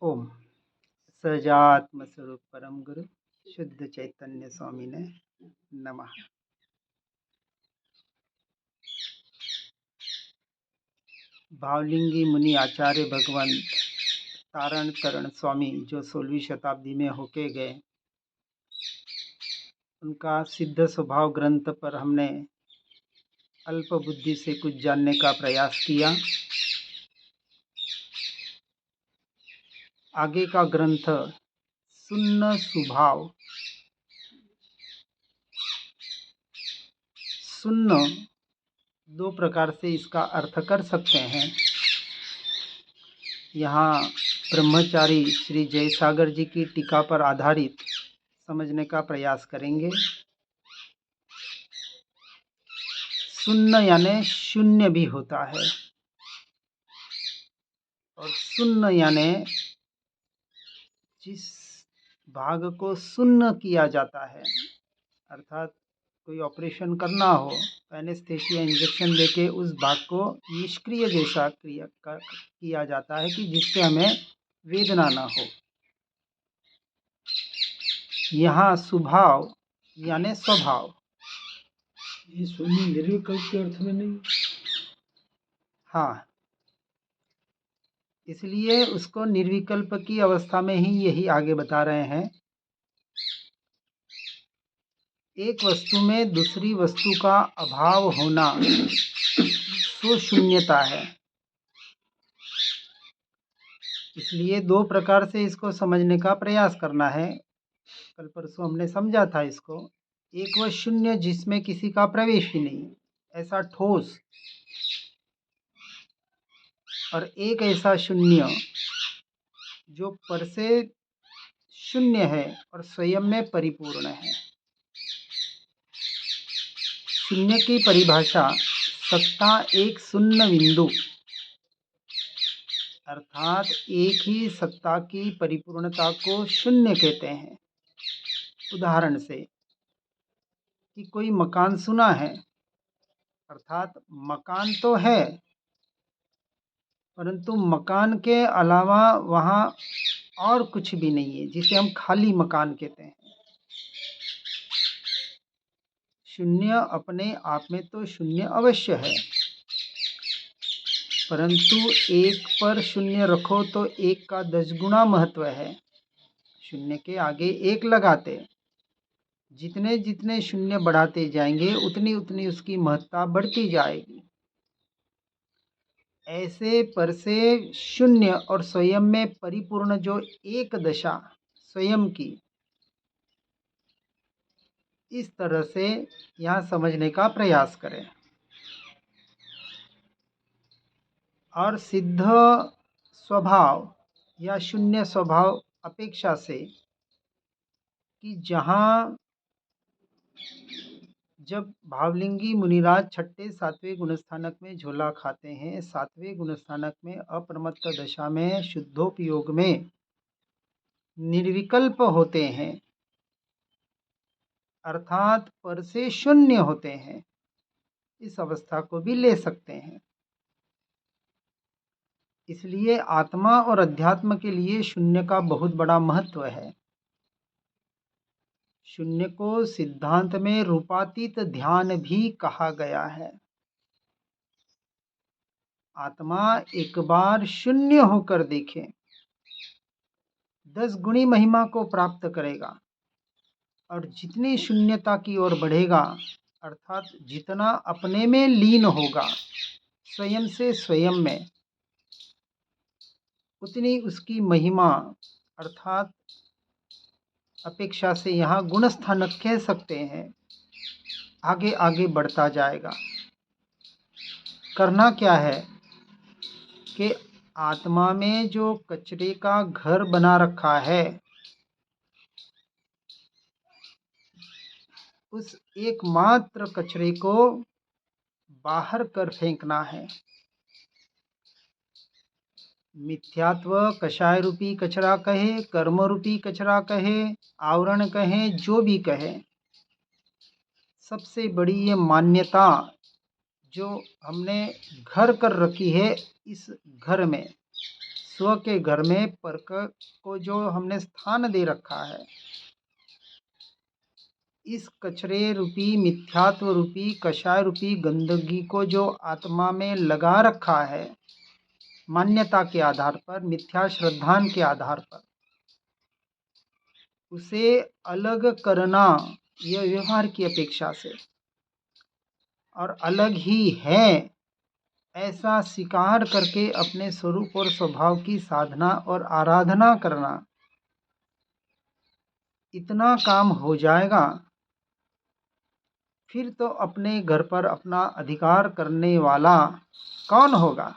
ओम सजात्म स्वरूप परम गुरु शुद्ध चैतन्य स्वामी ने नमः। भावलिंगी मुनि आचार्य भगवंत तारण तरण स्वामी जो 16वीं शताब्दी में होके गए, उनका सिद्ध स्वभाव ग्रंथ पर हमने अल्प बुद्धि से कुछ जानने का प्रयास किया। आगे का ग्रंथ सुन्न स्वभाव, सुन्न दो प्रकार से इसका अर्थ कर सकते हैं। यहाँ ब्रह्मचारी श्री जयसागर जी की टीका पर आधारित समझने का प्रयास करेंगे। सुन्न यानी शून्य भी होता है और सुन्न यानी जिस भाग को सुन्न किया जाता है, अर्थात कोई ऑपरेशन करना हो तो एनेस्थेसिया इंजेक्शन देके उस भाग को निष्क्रिय जैसा किया जाता है कि जिससे हमें वेदना ना हो। यहाँ स्वभाव यानी स्वभाव, ये शून्य निर्विकल्प के अर्थ में नहीं। हाँ, इसलिए उसको निर्विकल्प की अवस्था में ही यही आगे बता रहे हैं। एक वस्तु में दूसरी वस्तु का अभाव होना सो शून्यता है। इसलिए दो प्रकार से इसको समझने का प्रयास करना है। कल परसों हमने समझा था इसको। एक वह शून्य जिसमें किसी का प्रवेश ही नहीं, ऐसा ठोस, और एक ऐसा शून्य जो पर से शून्य है और स्वयं में परिपूर्ण है। शून्य की परिभाषा सत्ता एक शून्य बिंदु, अर्थात एक ही सत्ता की परिपूर्णता को शून्य कहते हैं। उदाहरण से कि कोई मकान सुना है, अर्थात मकान तो है परंतु मकान के अलावा वहाँ और कुछ भी नहीं है, जिसे हम खाली मकान कहते हैं। शून्य अपने आप में तो शून्य अवश्य है, परंतु एक पर शून्य रखो तो एक का 10 गुना महत्व है। शून्य के आगे एक लगाते, जितने जितने शून्य बढ़ाते जाएंगे उतनी उतनी उसकी महत्ता बढ़ती जाएगी। ऐसे पर से शून्य और स्वयं में परिपूर्ण जो एक दशा स्वयं की, इस तरह से यहाँ समझने का प्रयास करें। और सिद्ध स्वभाव या शून्य स्वभाव अपेक्षा से कि जहाँ जब भावलिंगी मुनिराज छठे सातवें गुणस्थानक में झोला खाते हैं, सातवें गुणस्थानक में अप्रमत्त दशा में शुद्धोपयोग में निर्विकल्प होते हैं, अर्थात पर से शून्य होते हैं, इस अवस्था को भी ले सकते हैं। इसलिए आत्मा और अध्यात्म के लिए शून्य का बहुत बड़ा महत्व है। शून्य को सिद्धांत में रूपातीत ध्यान भी कहा गया है। आत्मा एक बार शून्य होकर देखे, 10 गुणी महिमा को प्राप्त करेगा और जितनी शून्यता की ओर बढ़ेगा, अर्थात जितना अपने में लीन होगा स्वयं से स्वयं में, उतनी उसकी महिमा, अर्थात अपेक्षा से यहाँ गुणस्थानक कह सकते हैं, आगे आगे बढ़ता जाएगा। करना क्या है कि आत्मा में जो कचरे का घर बना रखा है, उस एकमात्र कचरे को बाहर कर फेंकना है। मिथ्यात्व कषाय रूपी कचरा कहे, कर्म रूपी कचरा कहे, आवरण कहे, जो भी कहे, सबसे बड़ी ये मान्यता जो हमने घर कर रखी है, इस घर में स्व के घर में पर को जो हमने स्थान दे रखा है, इस कचरे रूपी मिथ्यात्व रूपी कषाय रूपी गंदगी को जो आत्मा में लगा रखा है, मान्यता के आधार पर, मिथ्या श्रद्धान के आधार पर, उसे अलग करना, यह व्यवहार की अपेक्षा से, और अलग ही है ऐसा स्वीकार करके अपने स्वरूप और स्वभाव की साधना और आराधना करना, इतना काम हो जाएगा, फिर तो अपने घर पर अपना अधिकार करने वाला कौन होगा?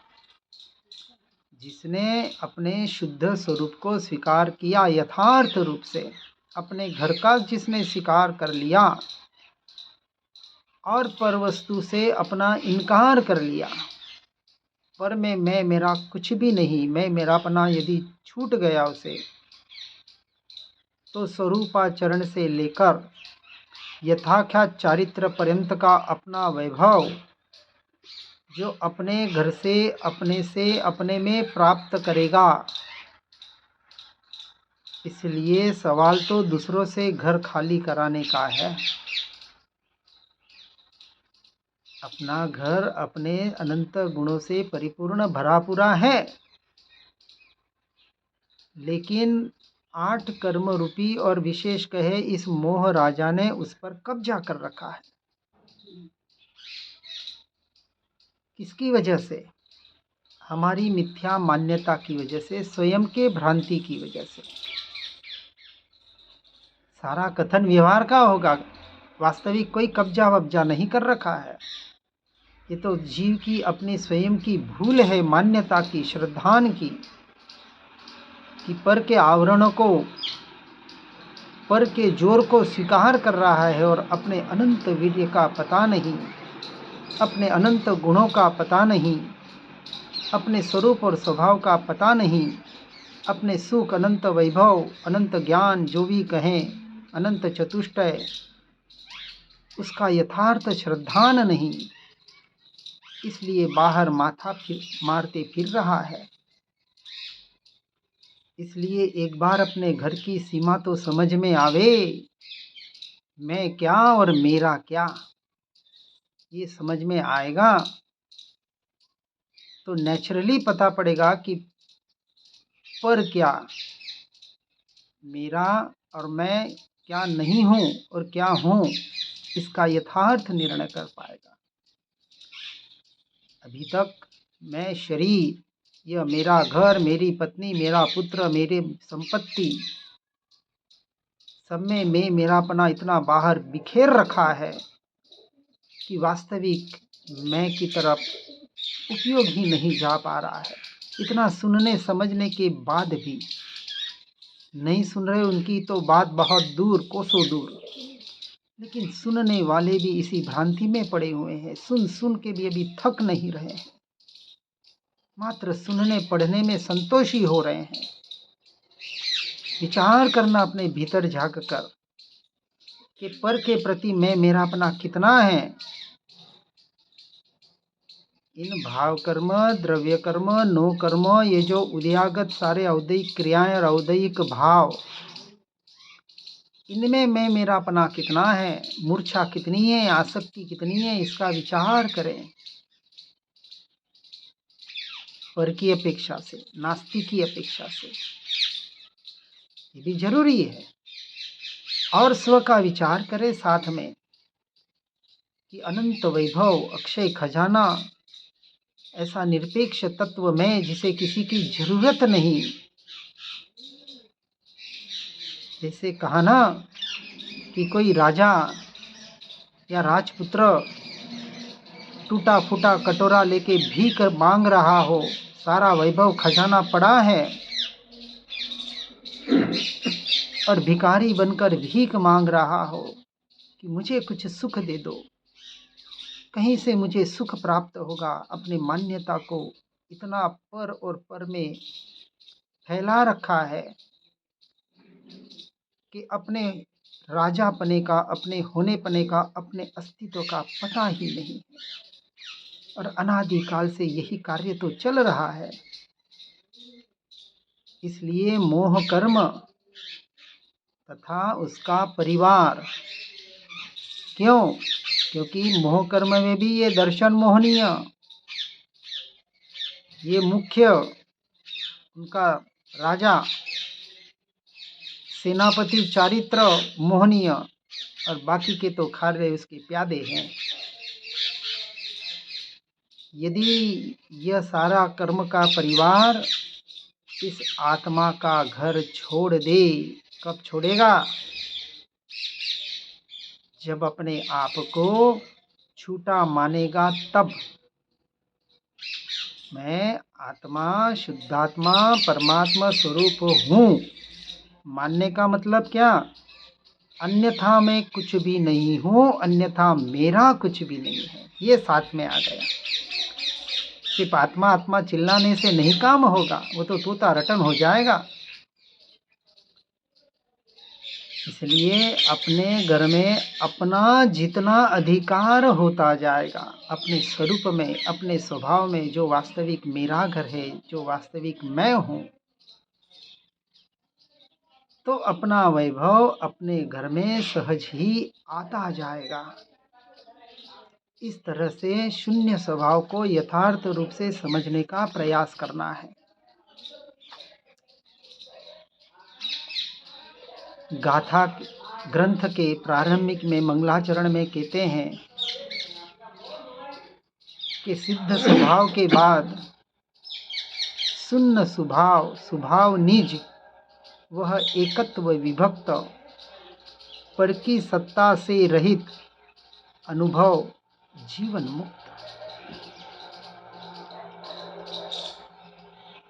जिसने अपने शुद्ध स्वरूप को स्वीकार किया, यथार्थ रूप से अपने घर का जिसने स्वीकार कर लिया और पर वस्तु से अपना इनकार कर लिया, पर में मैं मेरा कुछ भी नहीं, मैं मेरापना यदि छूट गया उसे, तो स्वरूपाचरण से लेकर यथाख्यात चारित्र पर्यंत का अपना वैभव जो अपने घर से अपने में प्राप्त करेगा। इसलिए सवाल तो दूसरों से घर खाली कराने का है। अपना घर अपने अनंत गुणों से परिपूर्ण भरा पूरा है, लेकिन 8 कर्म रूपी और विशेष कहे इस मोह राजा ने उस पर कब्जा कर रखा है। किसकी वजह से? हमारी मिथ्या मान्यता की वजह से, स्वयं के भ्रांति की वजह से। सारा कथन व्यवहार का होगा, वास्तविक कोई कब्जा वब्जा नहीं कर रखा है। ये तो जीव की अपनी स्वयं की भूल है, मान्यता की, श्रद्धान की, कि पर के आवरणों को, पर के जोर को स्वीकार कर रहा है और अपने अनंत वीर्य का पता नहीं, अपने अनंत गुणों का पता नहीं, अपने स्वरूप और स्वभाव का पता नहीं, अपने सुख, अनंत वैभव, अनंत ज्ञान, जो भी कहें, अनंत चतुष्टय, उसका यथार्थ श्रद्धान नहीं। इसलिए बाहर माथा मारते फिर रहा है। इसलिए एक बार अपने घर की सीमा तो समझ में आवे, मैं क्या और मेरा क्या, ये समझ में आएगा तो नेचुरली पता पड़ेगा कि पर क्या, मेरा और मैं क्या नहीं हूँ और क्या हूँ, इसका यथार्थ निर्णय कर पाएगा। अभी तक मैं शरीर, यह मेरा घर, मेरी पत्नी, मेरा पुत्र, मेरे संपत्ति, सब में मैं मेरापना इतना बाहर बिखेर रखा है कि वास्तविक मैं की तरफ उपयोग ही नहीं जा पा रहा है। इतना सुनने समझने के बाद भी नहीं सुन रहे, उनकी तो बात बहुत दूर, कोसों दूर, लेकिन सुनने वाले भी इसी भ्रांति में पड़े हुए हैं। सुन सुन के भी अभी थक नहीं रहे हैं, मात्र सुनने पढ़ने में संतोषी हो रहे हैं। विचार करना अपने भीतर झांक कर कि पर के प्रति मैं मेरापना कितना है। इन भाव कर्म, द्रव्य कर्म, नो कर्म, ये जो उदयागत सारे औदयिक क्रियाएं और औदयिक भाव, इनमें मैं मेरापना कितना है, मूर्छा कितनी है, आसक्ति कितनी है, इसका विचार करें। पर की अपेक्षा से, नास्तिक की अपेक्षा से, ये भी जरूरी है। और स्व का विचार करें साथ में कि अनंत वैभव, अक्षय खजाना, ऐसा निरपेक्ष तत्व में जिसे किसी की जरूरत नहीं। जैसे कहा ना कि कोई राजा या राजपुत्र टूटा फूटा कटोरा लेके भीख मांग रहा हो, सारा वैभव खजाना पड़ा है और भिखारी बनकर भीख मांग रहा हो कि मुझे कुछ सुख दे दो, कहीं से मुझे सुख प्राप्त होगा। अपनी मान्यता को इतना पर और पर में फैला रखा है कि अपने राजा पने का, अपने होने पने का, अपने अस्तित्व का पता ही नहीं है। और अनादिकाल से यही कार्य तो चल रहा है। इसलिए मोह कर्म तथा उसका परिवार। क्यों? क्योंकि मोह कर्म में भी ये दर्शन मोहनीय, ये मुख्य उनका राजा सेनापति चारित्र मोहनीय, और बाकी के तो खारे उसके प्यादे हैं। यदि यह सारा कर्म का परिवार इस आत्मा का घर छोड़ दे, कब छोड़ेगा? जब अपने आप को छूटा मानेगा तब। मैं आत्मा, शुद्धात्मा, परमात्मा स्वरूप हूँ मानने का मतलब क्या? अन्यथा मैं कुछ भी नहीं हूँ, अन्यथा मेरा कुछ भी नहीं है, ये साथ में आ गया। सिर्फ आत्मा आत्मा चिल्लाने से नहीं काम होगा, वो तो तूता रटन हो जाएगा। इसलिए अपने घर में अपना जितना अधिकार होता जाएगा, अपने स्वरूप में, अपने स्वभाव में, जो वास्तविक मेरा घर है, जो वास्तविक मैं हूँ, तो अपना वैभव अपने घर में सहज ही आता जाएगा। इस तरह से शून्य स्वभाव को यथार्थ रूप से समझने का प्रयास करना है। गाथा ग्रंथ के प्रारंभिक में मंगलाचरण में कहते हैं कि सिद्ध स्वभाव के बाद शून्य स्वभाव, स्वभाव निज, वह एकत्व विभक्त, पर की सत्ता से रहित अनुभव, जीवन मुक्त।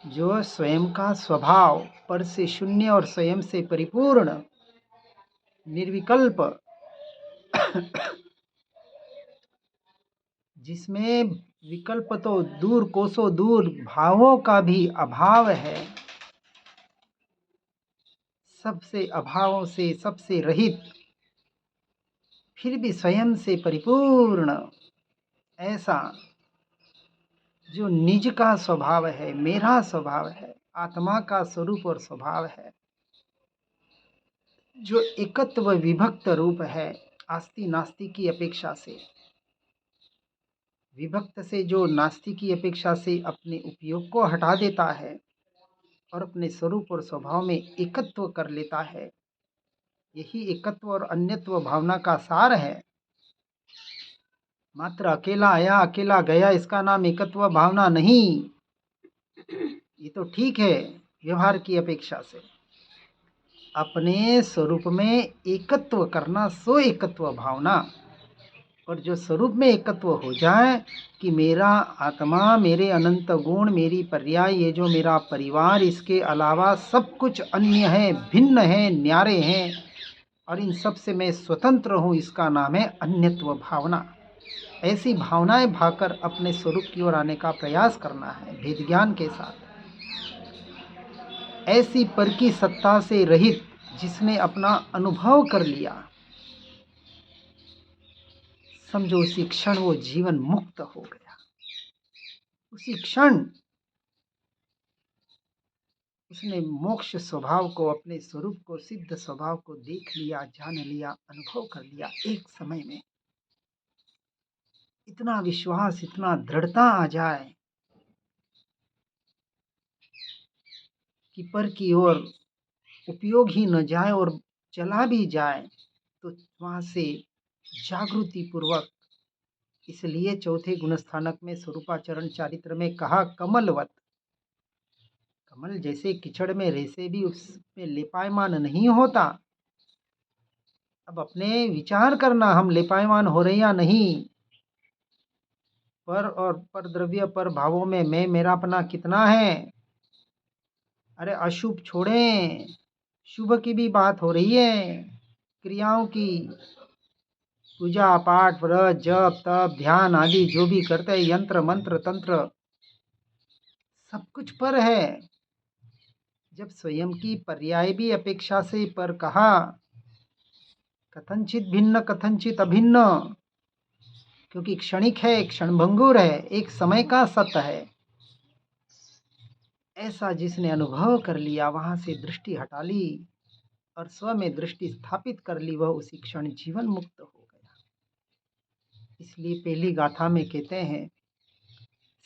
जो स्वयं का स्वभाव पर से शून्य और स्वयं से परिपूर्ण निर्विकल्प, जिसमें विकल्प तो दूर कोसों दूर, भावों का भी अभाव है, सबसे अभावों से सबसे रहित, फिर भी स्वयं से परिपूर्ण, ऐसा जो निज का स्वभाव है, मेरा स्वभाव है, आत्मा का स्वरूप और स्वभाव है, जो एकत्व विभक्त रूप है, आस्ति नास्ति की अपेक्षा से, विभक्त से जो नास्ति की अपेक्षा से अपने उपयोग को हटा देता है और अपने स्वरूप और स्वभाव में एकत्व कर लेता है, यही एकत्व और अन्यत्व भावना का सार है। मात्र अकेला आया अकेला गया, इसका नाम एकत्व भावना नहीं। ये तो ठीक है व्यवहार की अपेक्षा से, अपने स्वरूप में एकत्व करना, सो एकत्व भावना। और जो स्वरूप में एकत्व हो जाए कि मेरा आत्मा, मेरे अनंत गुण, मेरी पर्याय, ये जो मेरा परिवार, इसके अलावा सब कुछ अन्य है, भिन्न है, न्यारे हैं, और इन सब से मैं स्वतंत्र हूँ, इसका नाम है अन्यत्व भावना। ऐसी भावनाएं भाकर अपने स्वरूप की ओर आने का प्रयास करना है भेद ज्ञान के साथ। ऐसी पर की सत्ता से रहित जिसने अपना अनुभव कर लिया, समझो उसी क्षण वो जीवन मुक्त हो गया। उसी क्षण उसने मोक्ष स्वभाव को, अपने स्वरूप को, सिद्ध स्वभाव को देख लिया, जान लिया, अनुभव कर लिया एक समय में। इतना विश्वास, इतना दृढ़ता आ जाए कि पर की ओर उपयोग ही न जाए और चला भी जाए तो वहाँ से जागृति पूर्वक। इसलिए चौथे गुणस्थानक में स्वरूपाचरण चारित्र में कहा कमलवत, कमल जैसे कीचड़ में रेसे भी उसमें लेपायमान नहीं होता। अब अपने विचार करना, हम लेपायमान हो रहे या नहीं, पर और पर द्रव्य, पर भावों में मैं मेरापना कितना है। अरे अशुभ छोड़ें, शुभ की भी बात हो रही है, क्रियाओं की। पूजा पाठ, व्रत, जप, तप, ध्यान आदि जो भी करते हैं, यंत्र मंत्र तंत्र, सब कुछ पर है। जब स्वयं की पर्याय भी अपेक्षा से पर कहा, कथनचित भिन्न कथनचित अभिन्न, क्योंकि क्षणिक है, क्षणभंगुर है, एक समय का सत्य है। ऐसा जिसने अनुभव कर लिया, वहाँ से दृष्टि हटा ली और स्व में दृष्टि स्थापित कर ली, वह उसी क्षण जीवन मुक्त हो गया। इसलिए पहली गाथा में कहते हैं,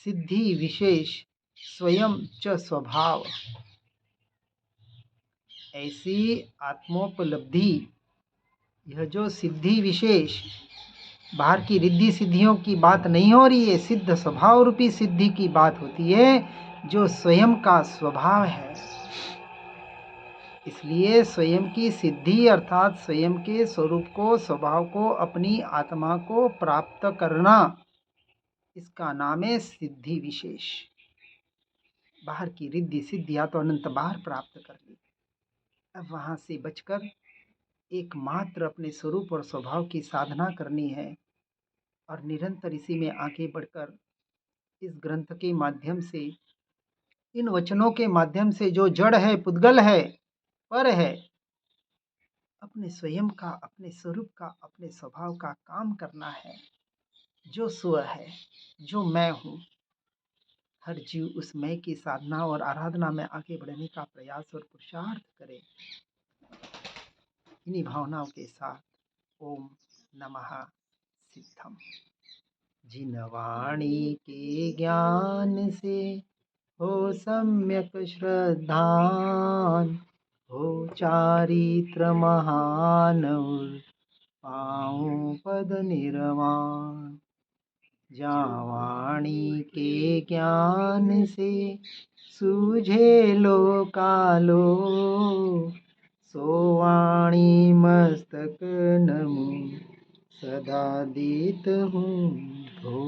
सिद्धि विशेष स्वयं च स्वभाव। ऐसी आत्मोपलब्धि, यह जो सिद्धि विशेष, बाहर की रिद्धि सिद्धियों की बात नहीं हो रही है, सिद्ध स्वभाव रूपी सिद्धि की बात होती है, जो स्वयं का स्वभाव है। इसलिए स्वयं की सिद्धि अर्थात स्वयं के स्वरूप को, स्वभाव को, अपनी आत्मा को प्राप्त करना, इसका नाम है सिद्धि विशेष। बाहर की रिद्धि सिद्धियां तो अनंत बार प्राप्त कर ली, अब वहां से बचकर एकमात्र अपने स्वरूप और स्वभाव की साधना करनी है और निरंतर इसी में आगे बढ़कर इस ग्रंथ के माध्यम से, इन वचनों के माध्यम से जो जड़ है, पुद्गल है, पर है, अपने स्वयं का, अपने स्वरूप का, अपने स्वभाव का काम करना है। जो स्व है, जो मैं हूँ, हर जीव उस मैं की साधना और आराधना में आगे बढ़ने का प्रयास और पुरुषार्थ करे। इन्हीं भावनाओं के साथ ओम नमः सिद्धम। जिन वाणी के ज्ञान से हो सम्यक श्रद्धान, हो चारित्र महान, पाऊं पद निर्वाण। जहाँ वाणी के ज्ञान से सूझे लोकालो, सो वाणी मस्तक नमो सदा दीत हूँ धो।